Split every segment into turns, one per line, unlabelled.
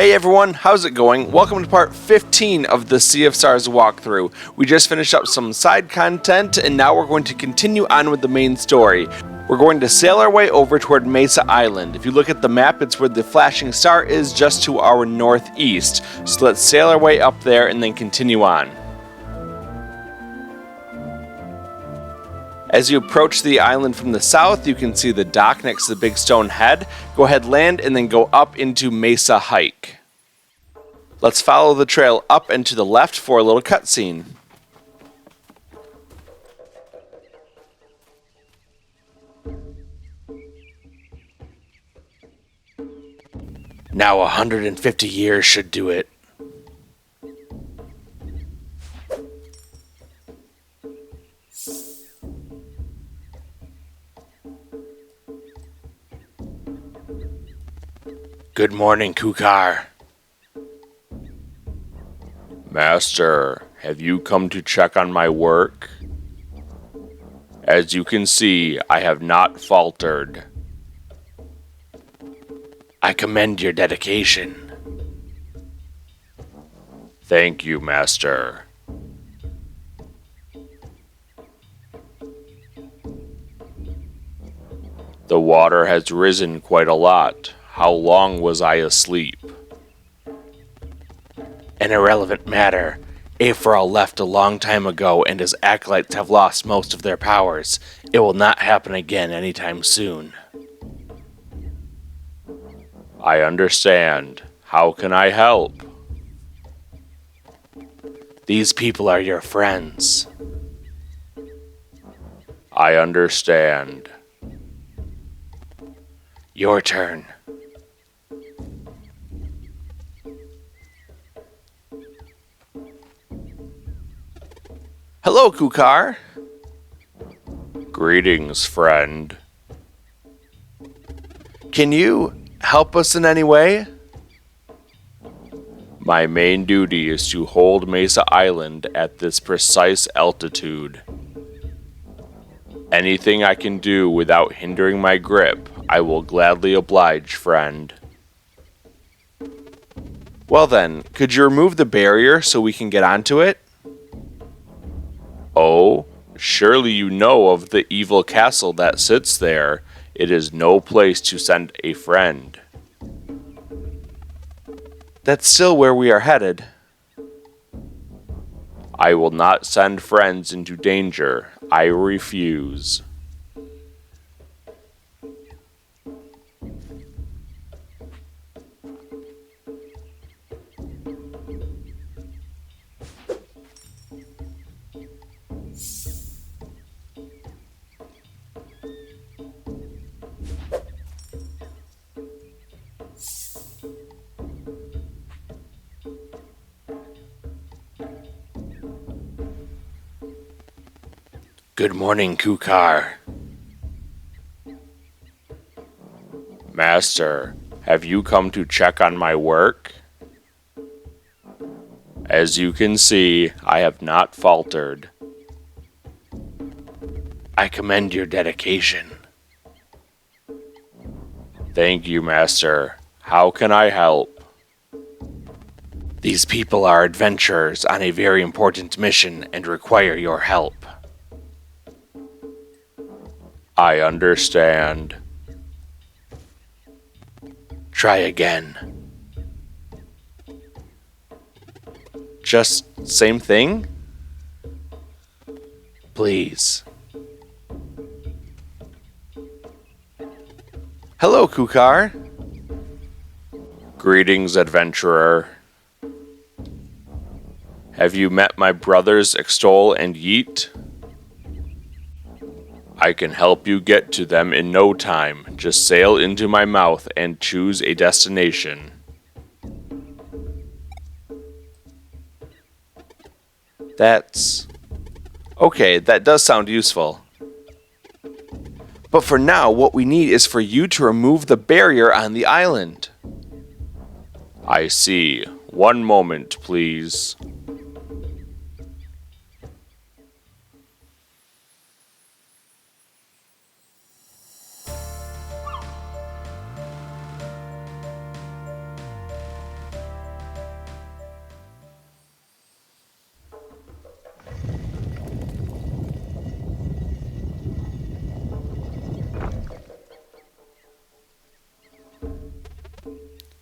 Hey everyone, how's it going? Welcome to part 15 of the Sea of Stars walkthrough. We just finished up some side content and now we're going to continue on with the main story. We're going to sail our way over toward Mesa Island. If you look at the map, it's where the flashing star is, just to our northeast. So let's sail our way up there and then continue on. As you approach the island from the south, you can see the dock next to the big stone head. Go ahead, land, and then go up into Mesa Hike. Let's follow the trail up and to the left for a little cutscene. Now 150 years should do it. Good morning, Kukar. Master, have you come to check on my work? As you can see, I have not faltered. I commend your dedication. Thank you, Master. The water has risen quite a lot. How long was I asleep? An irrelevant matter. Aphral left a long time ago and his acolytes have lost most of their powers. It will not happen again anytime soon. I understand. How can I help? These people are your friends. I understand. Your turn. Hello, Kukar. Greetings, friend. Can you help us in any way? My main duty is to hold Mesa Island at this precise altitude. Anything I can do without hindering my grip, I will gladly oblige, friend. Well then, could you remove the barrier so we can get onto it? Oh, surely you know of the evil castle that sits there. It is no place to send a friend. That's still where we are headed. I will not send friends into danger. I refuse. Good morning, Kukar. Master, have you come to check on my work? As you can see, I have not faltered. I commend your dedication. Thank you, Master. How can I help? These people are adventurers on a very important mission and require your help. I understand. Try again. Just same thing? Please. Hello, Kukar. Greetings, adventurer. Have you met my brothers Extol and Yeet? I can help you get to them in no time. Just sail into my mouth and choose a destination. That's... okay, that does sound useful. But for now, what we need is for you to remove the barrier on the island. I see. One moment, please.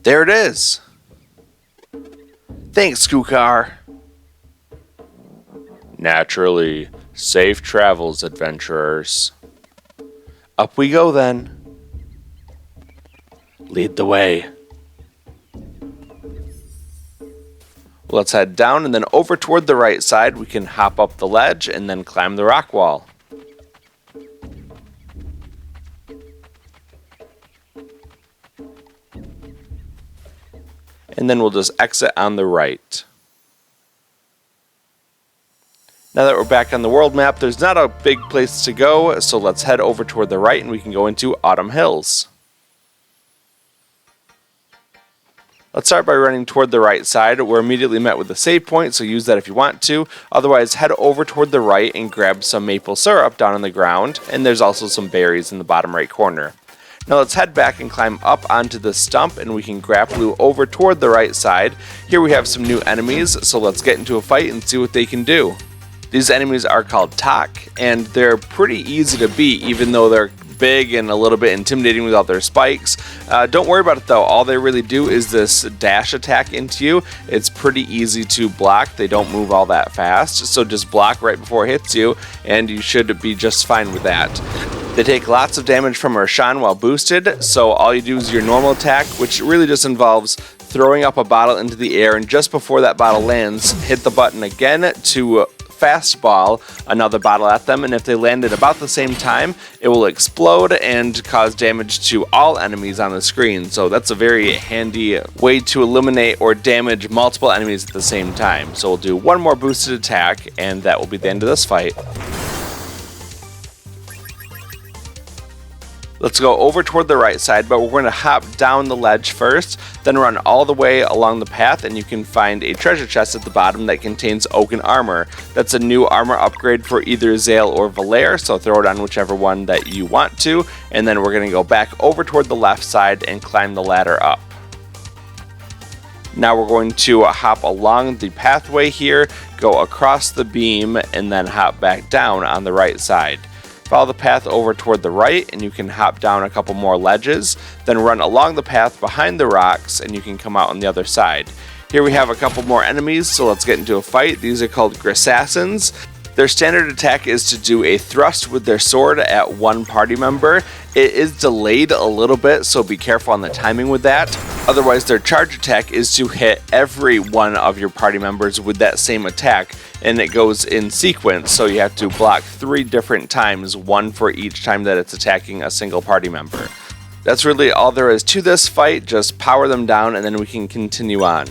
There it is. Thanks, Kukar. Naturally. Safe travels, adventurers. Up we go then. Lead the way. Let's head down and then over toward the right side. We can hop up the ledge and then climb the rock wall. And then we'll just exit on the right. Now that we're back on the world map, there's not a big place to go, so let's head over toward the right and we can go into Autumn Hills. Let's start by running toward the right side. We're immediately met with a save point, so use that if you want to. Otherwise, head over toward the right and grab some maple syrup down on the ground, and there's also some berries in the bottom right corner. Now let's head back and climb up onto the stump, and we can grapple over toward the right side. Here we have some new enemies, so let's get into a fight and see what they can do. These enemies are called Tak, and they're pretty easy to beat, even though they're big and a little bit intimidating without their spikes. Don't worry about it though, all they really do is this dash attack into you. It's pretty easy to block, they don't move all that fast, so just block right before it hits you, and you should be just fine with that. They take lots of damage from Roshan while boosted, so all you do is your normal attack, which really just involves throwing up a bottle into the air, and just before that bottle lands, hit the button again to fastball another bottle at them, and if they land at about the same time, it will explode and cause damage to all enemies on the screen. So that's a very handy way to eliminate or damage multiple enemies at the same time. So we'll do one more boosted attack, and that will be the end of this fight. Let's go over toward the right side, but we're going to hop down the ledge first, then run all the way along the path, and you can find a treasure chest at the bottom that contains oaken armor. That's a new armor upgrade for either Zale or Valere, so throw it on whichever one that you want to, and then we're going to go back over toward the left side and climb the ladder up. Now we're going to hop along the pathway here, go across the beam, and then hop back down on the right side. Follow the path over toward the right and you can hop down a couple more ledges, then run along the path behind the rocks and you can come out on the other side. Here we have a couple more enemies, so let's get into a fight. These are called Grisassins. Their standard attack is to do a thrust with their sword at one party member. It is delayed a little bit, so be careful on the timing with that. Otherwise, their charge attack is to hit every one of your party members with that same attack, and it goes in sequence, so you have to block 3 different times, one for each time that it's attacking a single party member. That's really all there is to this fight. Just power them down and then we can continue on.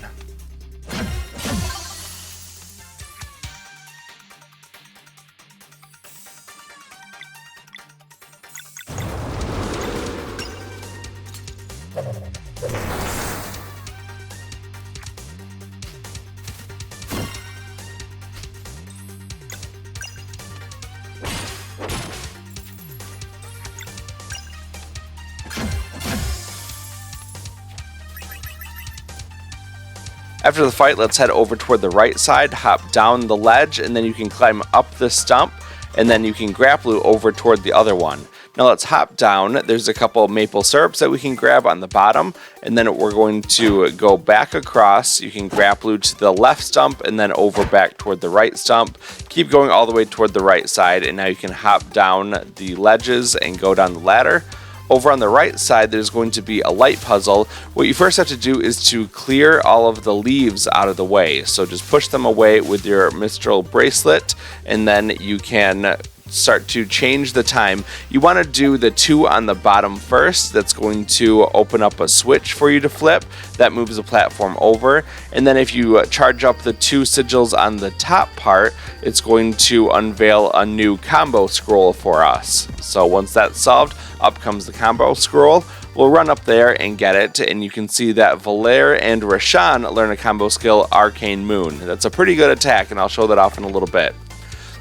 After the fight, let's head over toward the right side, hop down the ledge, and then you can climb up the stump, and then you can grapple over toward the other one. Now let's hop down. There's a couple of maple syrups that we can grab on the bottom, and then we're going to go back across. You can grapple to the left stump and then over back toward the right stump. Keep going all the way toward the right side, and now you can hop down the ledges and go down the ladder. Over on the right side, there's going to be a light puzzle. What you first have to do is to clear all of the leaves out of the way. So just push them away with your Mistral bracelet, and then you can start to change the time. You want to do the 2 on the bottom first. That's going to open up a switch for you to flip. That moves the platform over. And then if you charge up the 2 sigils on the top part, it's going to unveil a new combo scroll for us. So once that's solved, up comes the combo scroll. We'll run up there and get it, and you can see that Valere and Roshan learn a combo skill, Arcane Moon. That's a pretty good attack, and I'll show that off in a little bit.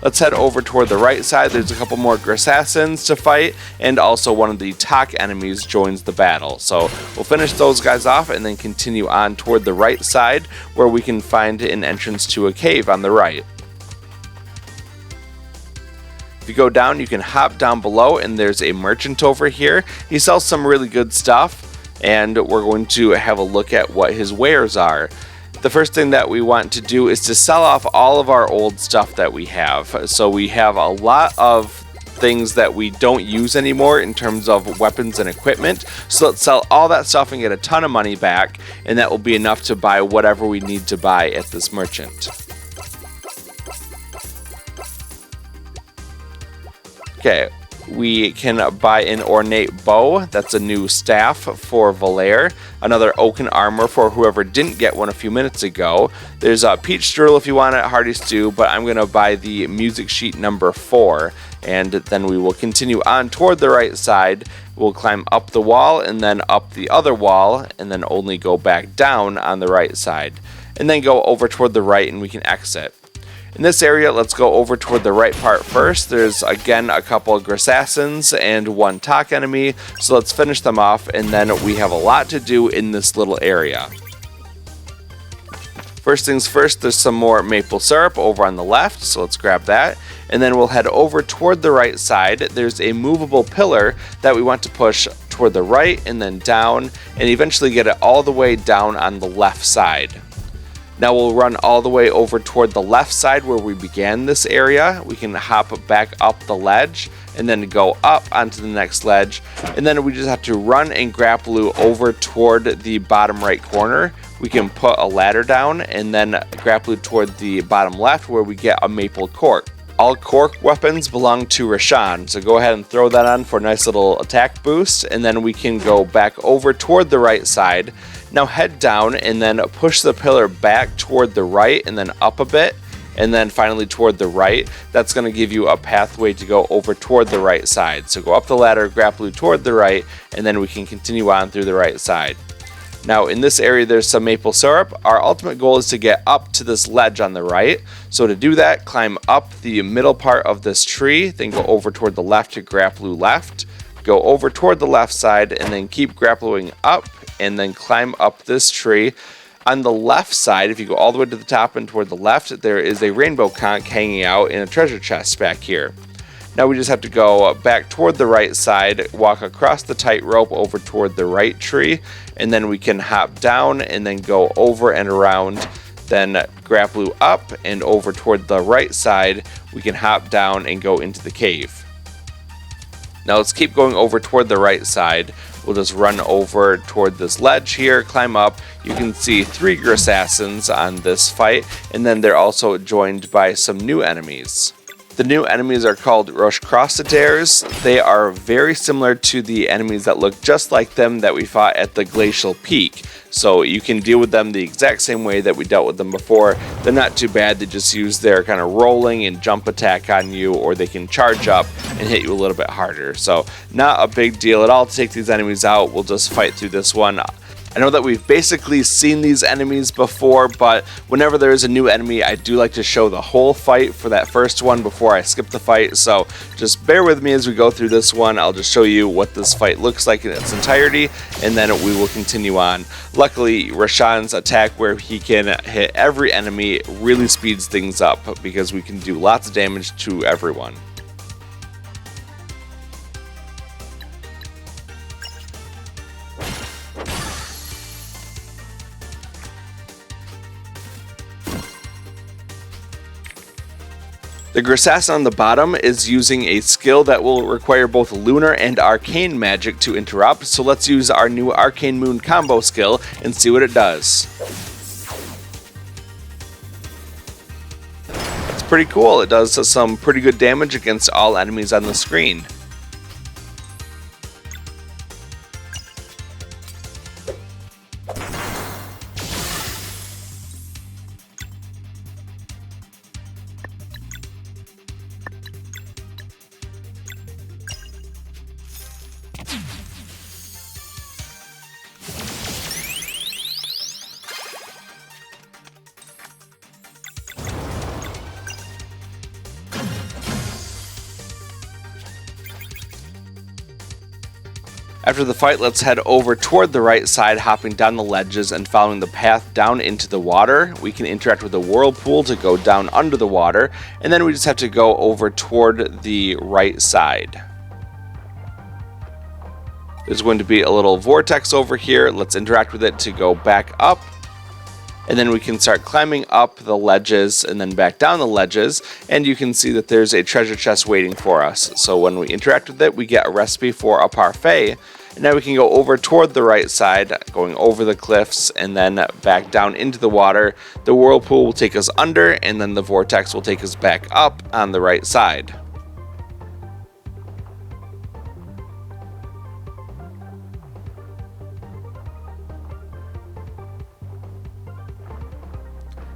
Let's head over toward the right side. There's a couple more Grisassins to fight, and also one of the Tak enemies joins the battle. So we'll finish those guys off and then continue on toward the right side, where we can find an entrance to a cave on the right. If you go down, you can hop down below, and there's a merchant over here. He sells some really good stuff. and we're going to have a look at what his wares are. The first thing that we want to do is to sell off all of our old stuff that we have. So we have a lot of things that we don't use anymore in terms of weapons and equipment. So let's sell all that stuff and get a ton of money back, and that will be enough to buy whatever we need to buy at this merchant. Okay, we can buy an ornate bow. That's a new staff for Valere. Another oaken armor for whoever didn't get one a few minutes ago. There's a peach strudel if you want it, hearty stew, but I'm going to buy the music sheet number 4. And then we will continue on toward the right side. We'll climb up the wall and then up the other wall, and then only go back down on the right side. And then go over toward the right and we can exit. In this area, let's go over toward the right part first. There's again a couple of Grassassins and one Talk enemy, so let's finish them off, and then we have a lot to do in this little area. First things first, there's some more maple syrup over on the left, so let's grab that. And then we'll head over toward the right side. There's a movable pillar that we want to push toward the right and then down, and eventually get it all the way down on the left side. Now we'll run all the way over toward the left side where we began this area. We can hop back up the ledge and then go up onto the next ledge. And then we just have to run and grapple over toward the bottom right corner. We can put a ladder down and then grapple toward the bottom left where we get a maple cork. All cork weapons belong to Rashawn, so go ahead and throw that on for a nice little attack boost, and then we can go back over toward the right side. Now head down and then push the pillar back toward the right and then up a bit, and then finally toward the right. That's going to give you a pathway to go over toward the right side. So go up the ladder, grapple toward the right, and then we can continue on through the right side. Now in this area there's some maple syrup. Our ultimate goal is to get up to this ledge on the right. So to do that, climb up the middle part of this tree, then go over toward the left to grapple left. Go over toward the left side and then keep grappling up and then climb up this tree. On the left side, if you go all the way to the top and toward the left, there is a rainbow conch hanging out in a treasure chest back here. Now we just have to go back toward the right side, walk across the tightrope over toward the right tree, and then we can hop down and then go over and around, then grapple up and over toward the right side. We can hop down and go into the cave. Now let's keep going over toward the right side. We'll just run over toward this ledge here, climb up. You can see 3 Grassassins on this fight, and then they're also joined by some new enemies. The new enemies are called Rochecrossitaires. They are very similar to the enemies that look just like them that we fought at the Glacial Peak. So you can deal with them the exact same way that we dealt with them before. They're not too bad. They just use their kind of rolling and jump attack on you, or they can charge up and hit you a little bit harder. So not a big deal at all to take these enemies out. We'll just fight through this one. I know that we've basically seen these enemies before, but whenever there is a new enemy, I do like to show the whole fight for that first one before I skip the fight. So just bear with me as we go through this one. I'll just show you what this fight looks like in its entirety, and then we will continue on. Luckily, Rashawn's attack where he can hit every enemy really speeds things up because we can do lots of damage to everyone. The Grassassin on the bottom is using a skill that will require both lunar and arcane magic to interrupt, so let's use our new Arcane Moon combo skill and see what it does. It's pretty cool. It does some pretty good damage against all enemies on the screen. After the fight, let's head over toward the right side, hopping down the ledges and following the path down into the water. We can interact with the whirlpool to go down under the water, and then we just have to go over toward the right side. There's going to be a little vortex over here. Let's interact with it to go back up. And then we can start climbing up the ledges and then back down the ledges. And you can see that there's a treasure chest waiting for us. So when we interact with it, we get a recipe for a parfait. And now we can go over toward the right side, going over the cliffs and then back down into the water. The whirlpool will take us under, and then the vortex will take us back up on the right side.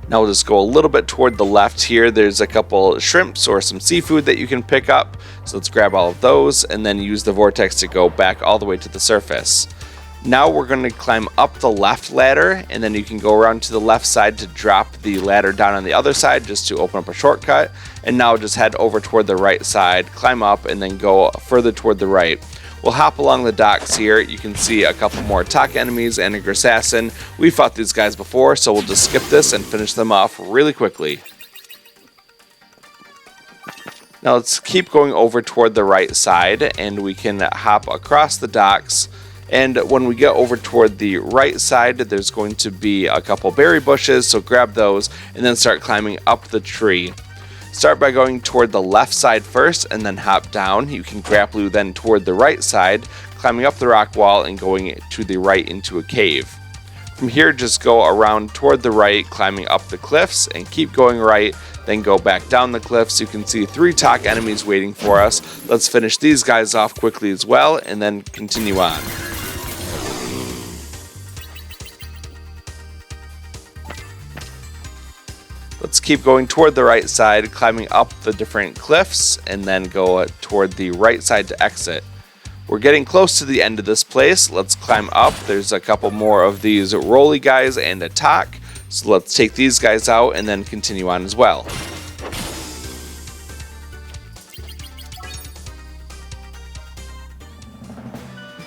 Now we'll just go a little bit toward the left here. There's a couple shrimps or some seafood that you can pick up. So let's grab all of those and then use the vortex to go back all the way to the surface. Now we're going to climb up the left ladder, and then you can go around to the left side to drop the ladder down on the other side just to open up a shortcut. And now just head over toward the right side, climb up, and then go further toward the right. We'll hop along the docks here. You can see a couple more talk enemies and a Grasassin. We fought these guys before, so we'll just skip this and finish them off really quickly. Now let's keep going over toward the right side, and we can hop across the docks. And when we get over toward the right side, there's going to be a couple berry bushes, so grab those and then start climbing up the tree. Start by going toward the left side first and then hop down. You can grapple then toward the right side, climbing up the rock wall and going to the right into a cave. From here, just go around toward the right, climbing up the cliffs, and keep going right, then go back down the cliffs. You can see 3 talk enemies waiting for us. Let's finish these guys off quickly as well, and then continue on. Let's keep going toward the right side, climbing up the different cliffs, and then go toward the right side to exit. We're getting close to the end of this place. Let's climb up. There's a couple more of these rolly guys and a talk. So let's take these guys out and then continue on as well.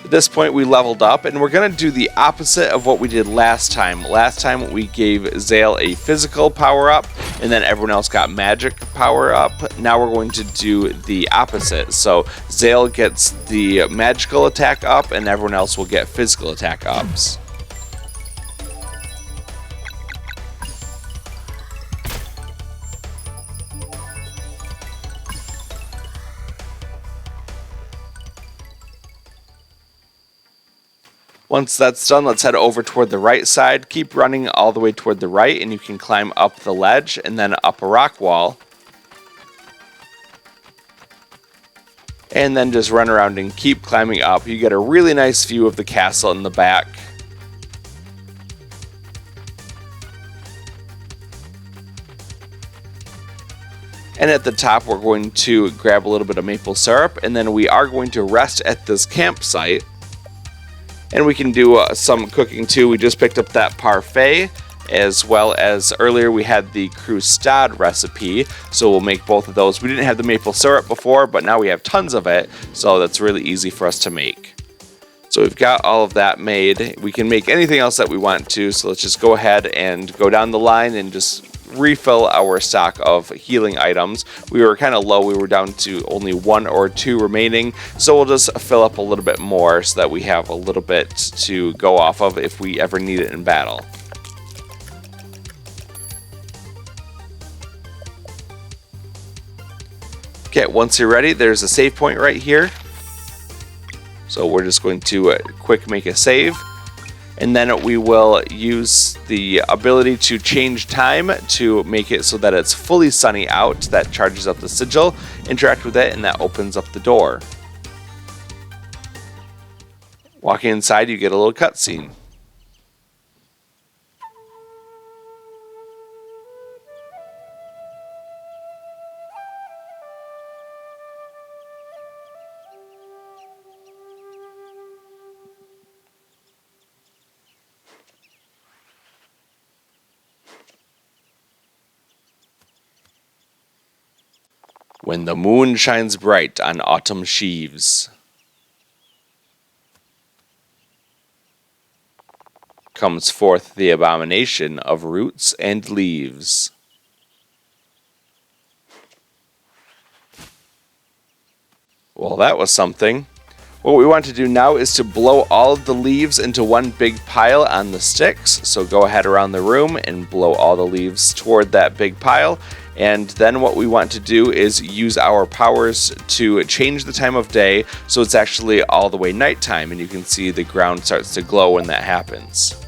At this point we leveled up, and we're going to do the opposite of what we did last time. Last time we gave Zale a physical power up, and then everyone else got magic power up. Now we're going to do the opposite. So Zale gets the magical attack up, and everyone else will get physical attack ups. Once that's done, let's head over toward the right side. Keep running all the way toward the right, and you can climb up the ledge and then up a rock wall. And then just run around and keep climbing up. You get a really nice view of the castle in the back. And at the top, we're going to grab a little bit of maple syrup, and then we are going to rest at this campsite. And we can do some cooking too. We just picked up that parfait, as well as earlier we had the croustade recipe, so we'll make both of those. We didn't have the maple syrup before, but now we have tons of it, so that's really easy for us to make. So we've got all of that made. We can make anything else that we want to, so let's just go ahead and go down the line and just refill our stock of healing items. We were kind of low. We were down to only 1 or 2 remaining, so we'll just fill up a little bit more so that we have a little bit to go off of if we ever need it in battle. Okay, once you're ready, there's a save point right here. So we're just going to quick make a save. And then we will use the ability to change time to make it so that it's fully sunny out. That charges up the sigil, interact with it, and that opens up the door. Walking inside, you get a little cutscene. When the moon shines bright on autumn sheaves, comes forth the abomination of roots and leaves. Well, that was something. What we want to do now is to blow all of the leaves into one big pile on the sticks. So go ahead around the room and blow all the leaves toward that big pile. And then what we want to do is use our powers to change the time of day so it's actually all the way nighttime, and you can see the ground starts to glow when that happens.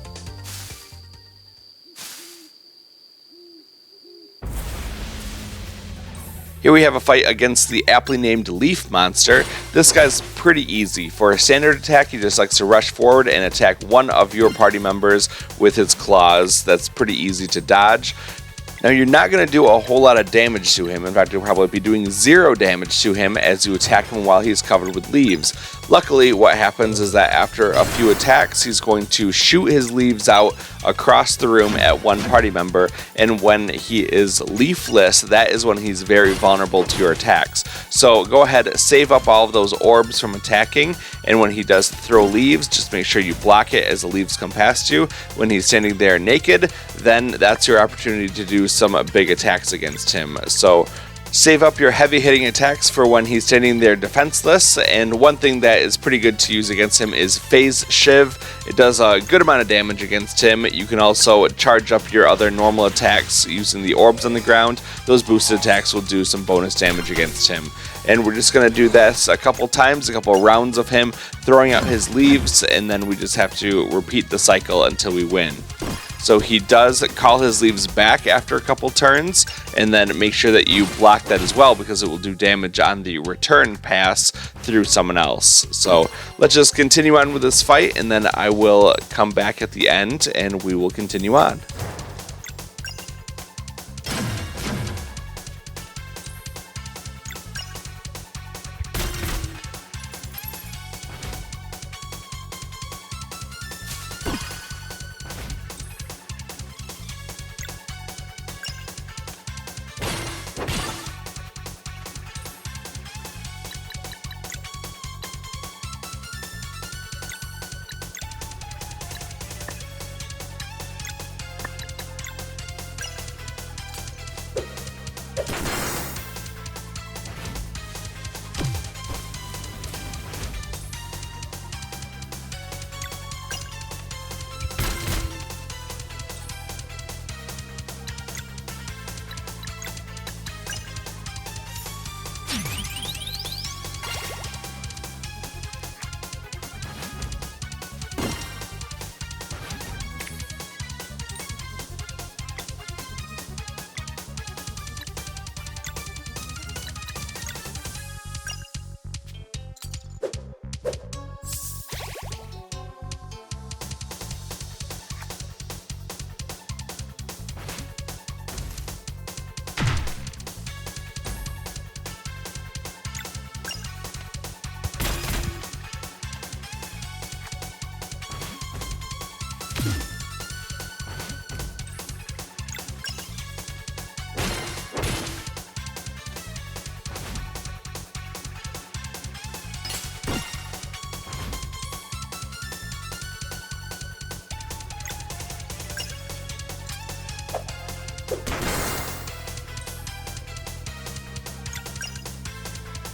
Here we have a fight against the aptly named Leaf Monster. This guy's pretty easy. For a standard attack, he just likes to rush forward and attack one of your party members with his claws. That's pretty easy to dodge. Now you're not going to do a whole lot of damage to him. In fact, you'll probably be doing 0 damage to him as you attack him while he's covered with leaves. Luckily, what happens is that after a few attacks, he's going to shoot his leaves out across the room at one party member, and when he is leafless, that is when he's very vulnerable to your attacks. So go ahead, save up all of those orbs from attacking, and when he does throw leaves, just make sure you block it as the leaves come past you. When he's standing there naked, then that's your opportunity to do some big attacks against him. So save up your heavy hitting attacks for when he's standing there defenseless, and one thing that is pretty good to use against him is Phase Shiv. It does a good amount of damage against him. You can also charge up your other normal attacks using the orbs on the ground. Those boosted attacks will do some bonus damage against him. And we're just going to do this a couple times, a couple rounds of him throwing out his leaves, and then we just have to repeat the cycle until we win. So he does call his leaves back after a couple turns, and then make sure that you block that as well because it will do damage on the return pass through someone else. So let's just continue on with this fight, and then I will come back at the end and we will continue on.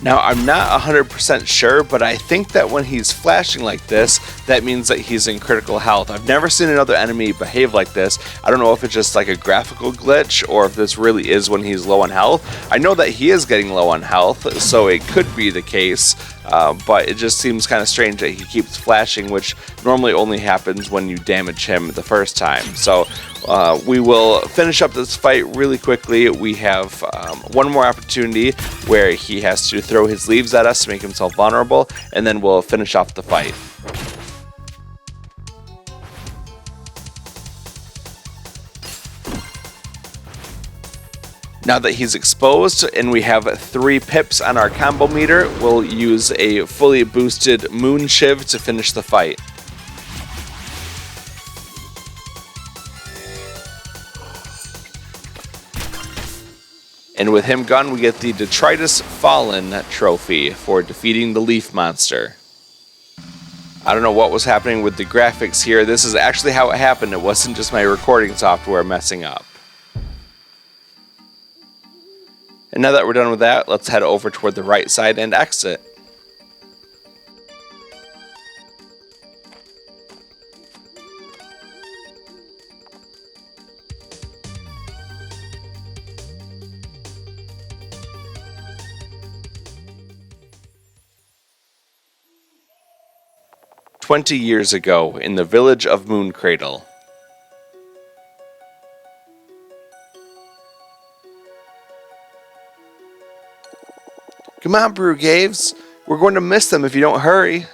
Now, I'm not 100% sure, but I think that when he's flashing like this, that means that he's in critical health. I've never seen another enemy behave like this. I don't know if it's just like a graphical glitch or if this really is when he's low on health. I know that he is getting low on health, so it could be the case, but it just seems kind of strange that he keeps flashing, which normally only happens when you damage him the first time. So we will finish up this fight really quickly. We have one more opportunity where he has to throw his leaves at us to make himself vulnerable, and then we'll finish off the fight. Now that he's exposed and we have 3 pips on our combo meter, we'll use a fully boosted Moon Shiv to finish the fight. And with him gone, we get the Detritus Fallen trophy for defeating the Leaf Monster. I don't know what was happening with the graphics here. This is actually how it happened. It wasn't just my recording software messing up. And now that we're done with that, let's head over toward the right side and exit. 20 years ago in the village of Mooncradle. Come on, Brugaves. We're going to miss them if you don't hurry.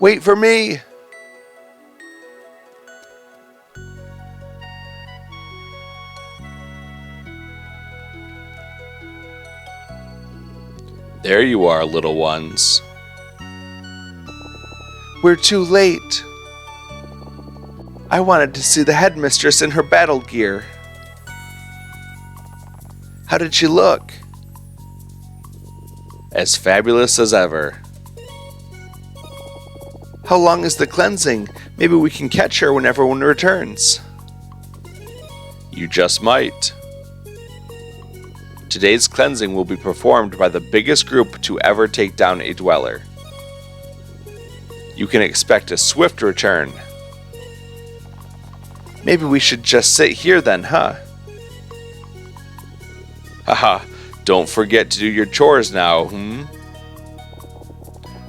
Wait for me. There you are, little ones. We're too late. I wanted to see the headmistress in her battle gear. How did she look? As fabulous as ever. How long is the cleansing? Maybe we can catch her when everyone returns. You just might. Today's cleansing will be performed by the biggest group to ever take down a dweller. You can expect a swift return. Maybe we should just sit here then, huh? Haha, don't forget to do your chores now,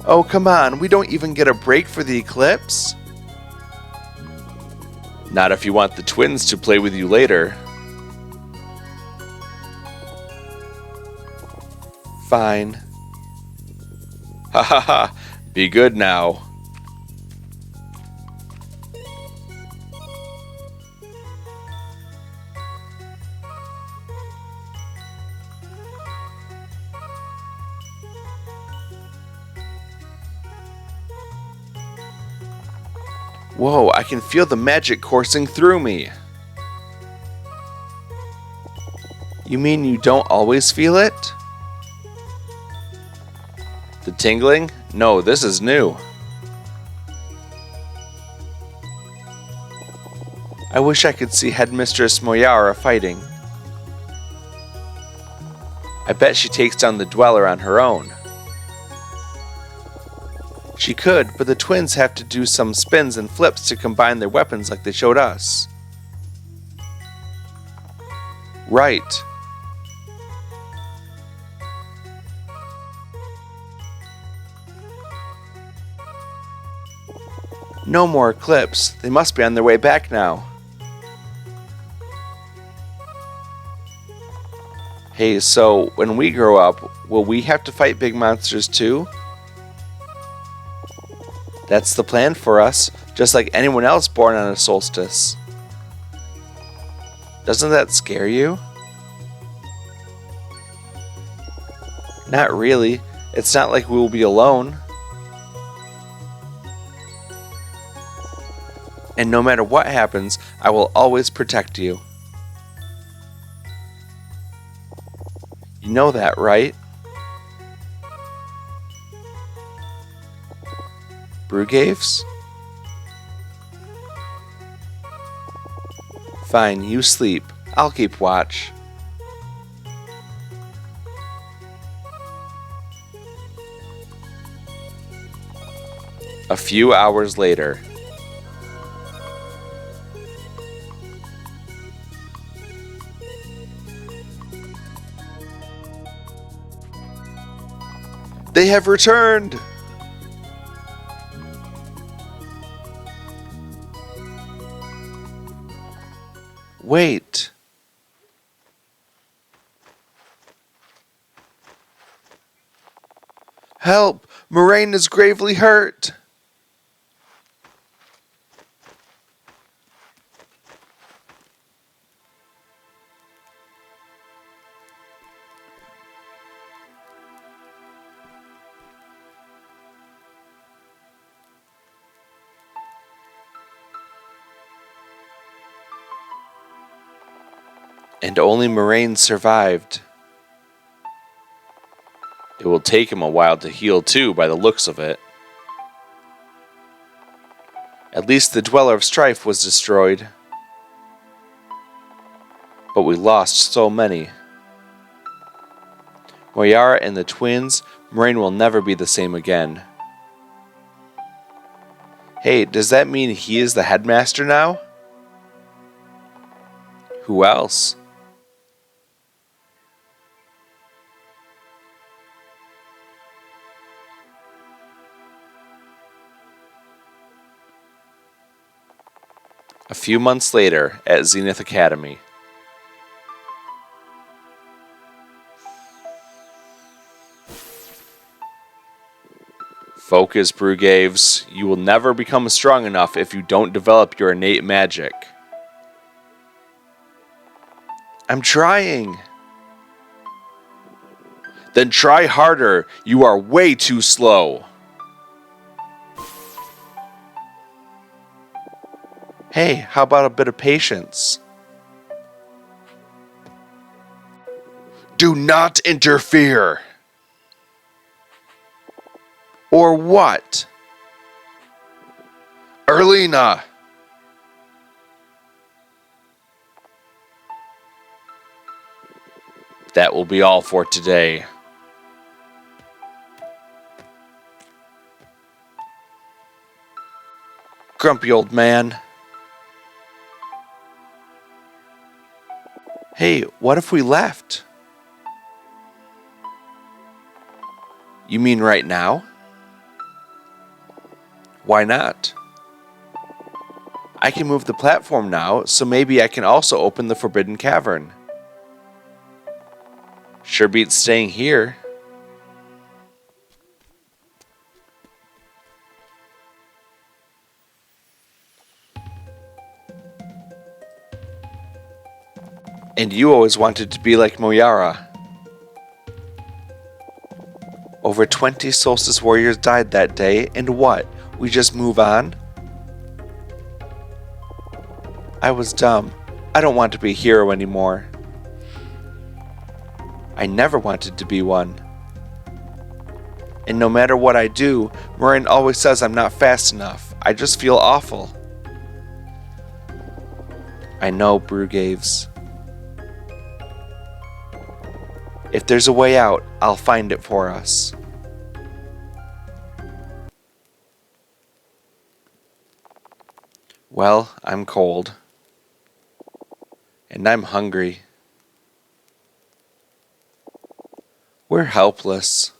Oh, come on, we don't even get a break for the eclipse? Not if you want the twins to play with you later. Fine. Ha ha ha, be good now. Whoa, I can feel the magic coursing through me. You mean you don't always feel it? The tingling? No, this is new. I wish I could see Headmistress Moyara fighting. I bet she takes down the Dweller on her own. She could, but the twins have to do some spins and flips to combine their weapons like they showed us. Right. No more eclipse. They must be on their way back now. Hey, so when we grow up, will we have to fight big monsters too? That's the plan for us, just like anyone else born on a solstice. Doesn't that scare you? Not really. It's not like we will be alone. And no matter what happens, I will always protect you. You know that, right? Brugaves? Fine, you sleep. I'll keep watch. A few hours later. They have returned! Wait. Help! Moraine is gravely hurt! And only Moraine survived. It will take him a while to heal too, by the looks of it. At least the Dweller of Strife was destroyed. But we lost so many. Moyara and the twins, Moraine will never be the same again. Hey, does that mean he is the headmaster now? Who else? A few months later at Zenith Academy. Focus, Brugaves. You will never become strong enough if you don't develop your innate magic. I'm trying. Then try harder. You are way too slow. Hey, how about a bit of patience? Do not interfere. Or what? Erlina! That will be all for today. Grumpy old man. Hey, what if we left? You mean right now? Why not? I can move the platform now, so maybe I can also open the Forbidden Cavern. Sure beats staying here. And you always wanted to be like Moyara. Over 20 Solstice Warriors died that day, and what? We just move on? I was dumb. I don't want to be a hero anymore. I never wanted to be one. And no matter what I do, Marin always says I'm not fast enough. I just feel awful. I know, Brugaves. If there's a way out, I'll find it for us. Well, I'm cold. And I'm hungry. We're helpless.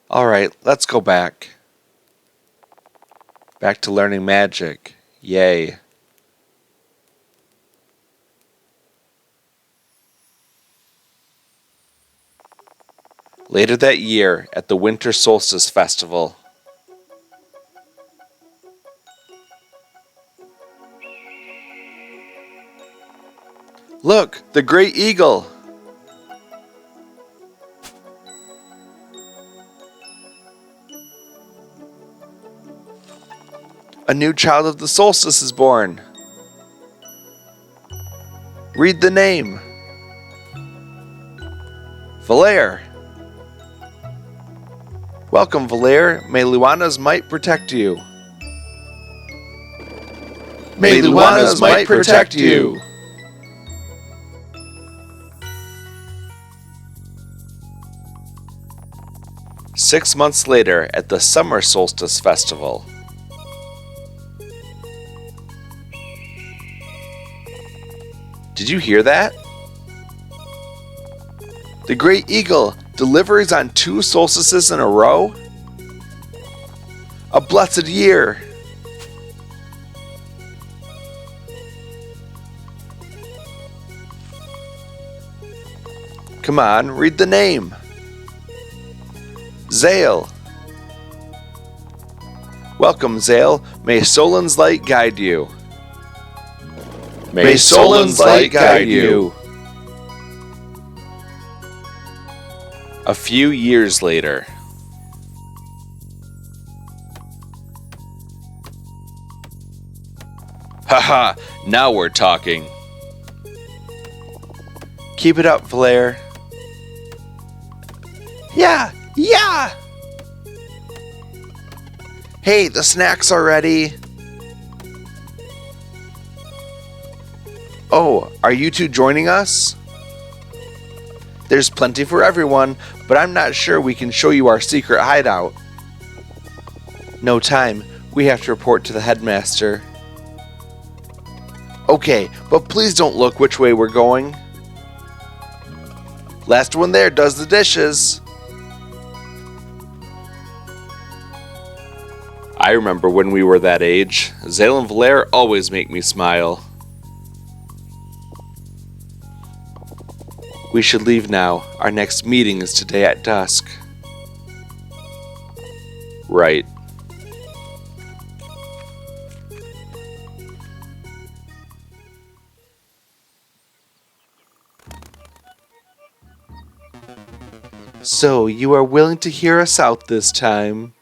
Alright, let's go back. Back to learning magic. Yay. Later that year, at the Winter Solstice Festival. Look, the great eagle! A new child of the solstice is born. Read the name. Valere. Welcome, Valere. May Luana's might protect you. May Luana's might protect you. Six months later, at the Summer Solstice Festival. Did you hear that? The Great Eagle delivers on 2 solstices in a row? A blessed year! Come on, read the name. Zale. Welcome, Zale. May Solin's light guide you. May Solin's light guide you. A few years later. Haha, now we're talking. Keep it up, Valere. Yeah! Hey, the snacks are ready. Oh, are you two joining us? There's plenty for everyone, but I'm not sure we can show you our secret hideout. No time. We have to report to the headmaster. Okay, but please don't look which way we're going. Last one there does the dishes. I remember when we were that age. Zale and Valere always make me smile. We should leave now. Our next meeting is today at dusk. Right. So, you are willing to hear us out this time?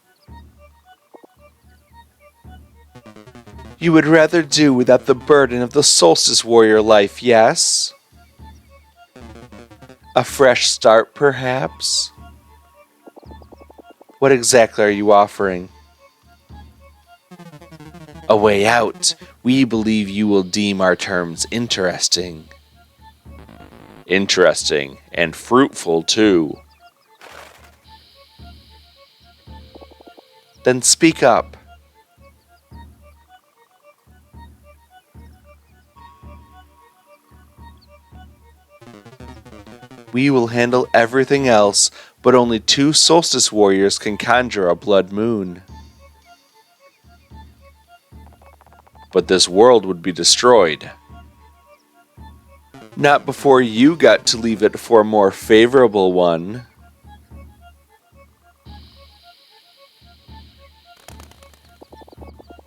You would rather do without the burden of the Solstice Warrior life, yes? A fresh start, perhaps? What exactly are you offering? A way out. We believe you will deem our terms interesting. Interesting, and fruitful too. Then speak up. We will handle everything else, but only 2 solstice warriors can conjure a blood moon. But this world would be destroyed. Not before you got to leave it for a more favorable one.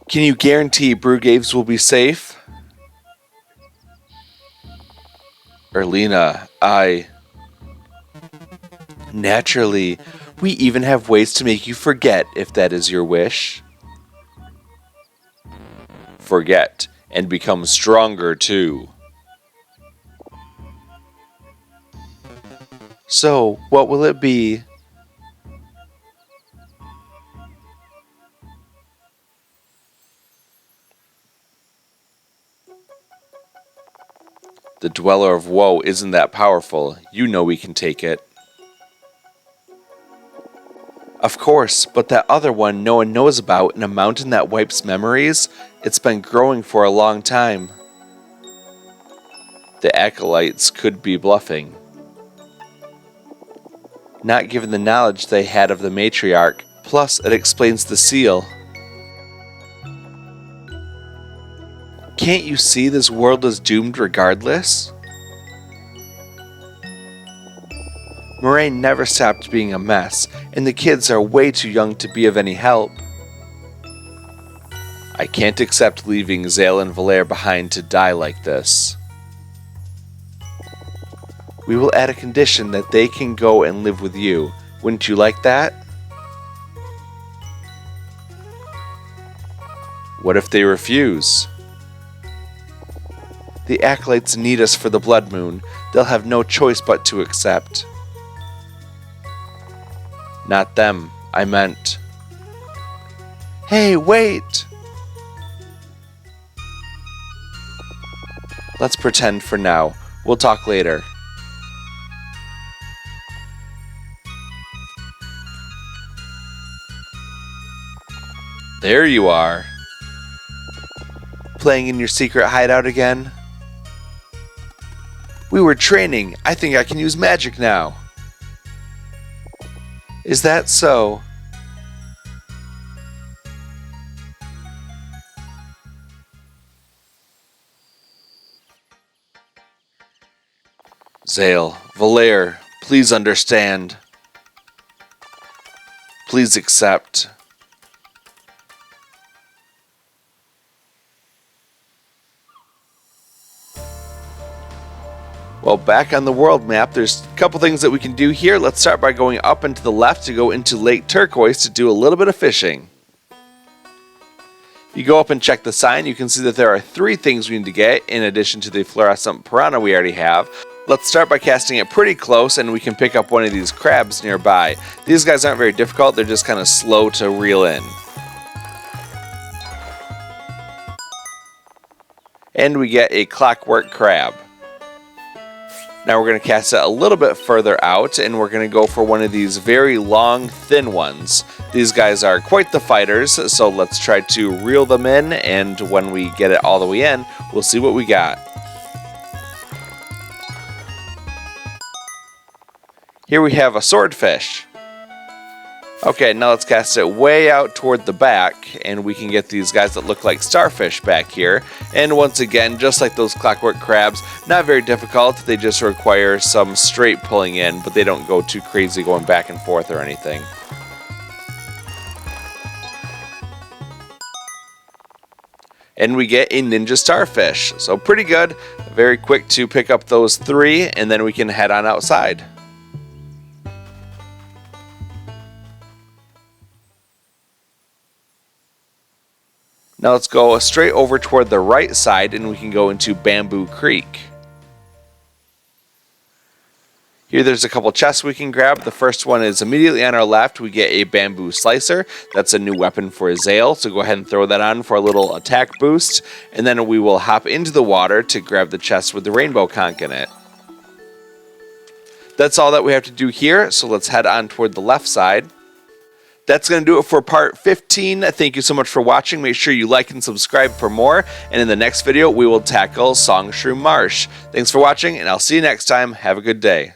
Can you guarantee Brugaves will be safe? Erlina, Naturally, we even have ways to make you forget if that is your wish. Forget, and become stronger too. So, what will it be? The Dweller of Woe isn't that powerful. You know we can take it. Of course, but that other one no one knows about in a mountain that wipes memories, it's been growing for a long time. The acolytes could be bluffing. Not given the knowledge they had of the matriarch, plus it explains the seal. Can't you see this world is doomed regardless? Moraine never stopped being a mess, and the kids are way too young to be of any help. I can't accept leaving Zale and Valere behind to die like this. We will add a condition that they can go and live with you. Wouldn't you like that? What if they refuse? The acolytes need us for the blood moon. They'll have no choice but to accept. Not them, I meant. Hey, wait! Let's pretend for now. We'll talk later. There you are. Playing in your secret hideout again? We were training. I think I can use magic now. Is that so? Zale, Valere, please understand. Please accept. Well, back on the world map, there's a couple things that we can do here. Let's start by going up and to the left to go into Lake Turquoise to do a little bit of fishing. If you go up and check the sign, you can see that there are 3 things we need to get in addition to the fluorescent piranha we already have. Let's start by casting it pretty close and we can pick up one of these crabs nearby. These guys aren't very difficult, they're just kind of slow to reel in. And we get a clockwork crab. Now we're going to cast it a little bit further out, and we're going to go for one of these very long, thin ones. These guys are quite the fighters, so let's try to reel them in, and when we get it all the way in, we'll see what we got. Here we have a swordfish. Okay, now let's cast it way out toward the back, and we can get these guys that look like starfish back here. And once again, just like those clockwork crabs, not very difficult. They just require some straight pulling in, but they don't go too crazy going back and forth or anything. And we get a ninja starfish. So pretty good, very quick to pick up those 3, and then we can head on outside. Now let's go straight over toward the right side, and we can go into Bamboo Creek. Here there's a couple chests we can grab. The first one is immediately on our left. We get a bamboo slicer. That's a new weapon for Zale, so go ahead and throw that on for a little attack boost. And then we will hop into the water to grab the chest with the rainbow conch in it. That's all that we have to do here, so let's head on toward the left side. That's going to do it for part 15. Thank you so much for watching. Make sure you like and subscribe for more. And in the next video, we will tackle Songshroom Marsh. Thanks for watching, and I'll see you next time. Have a good day.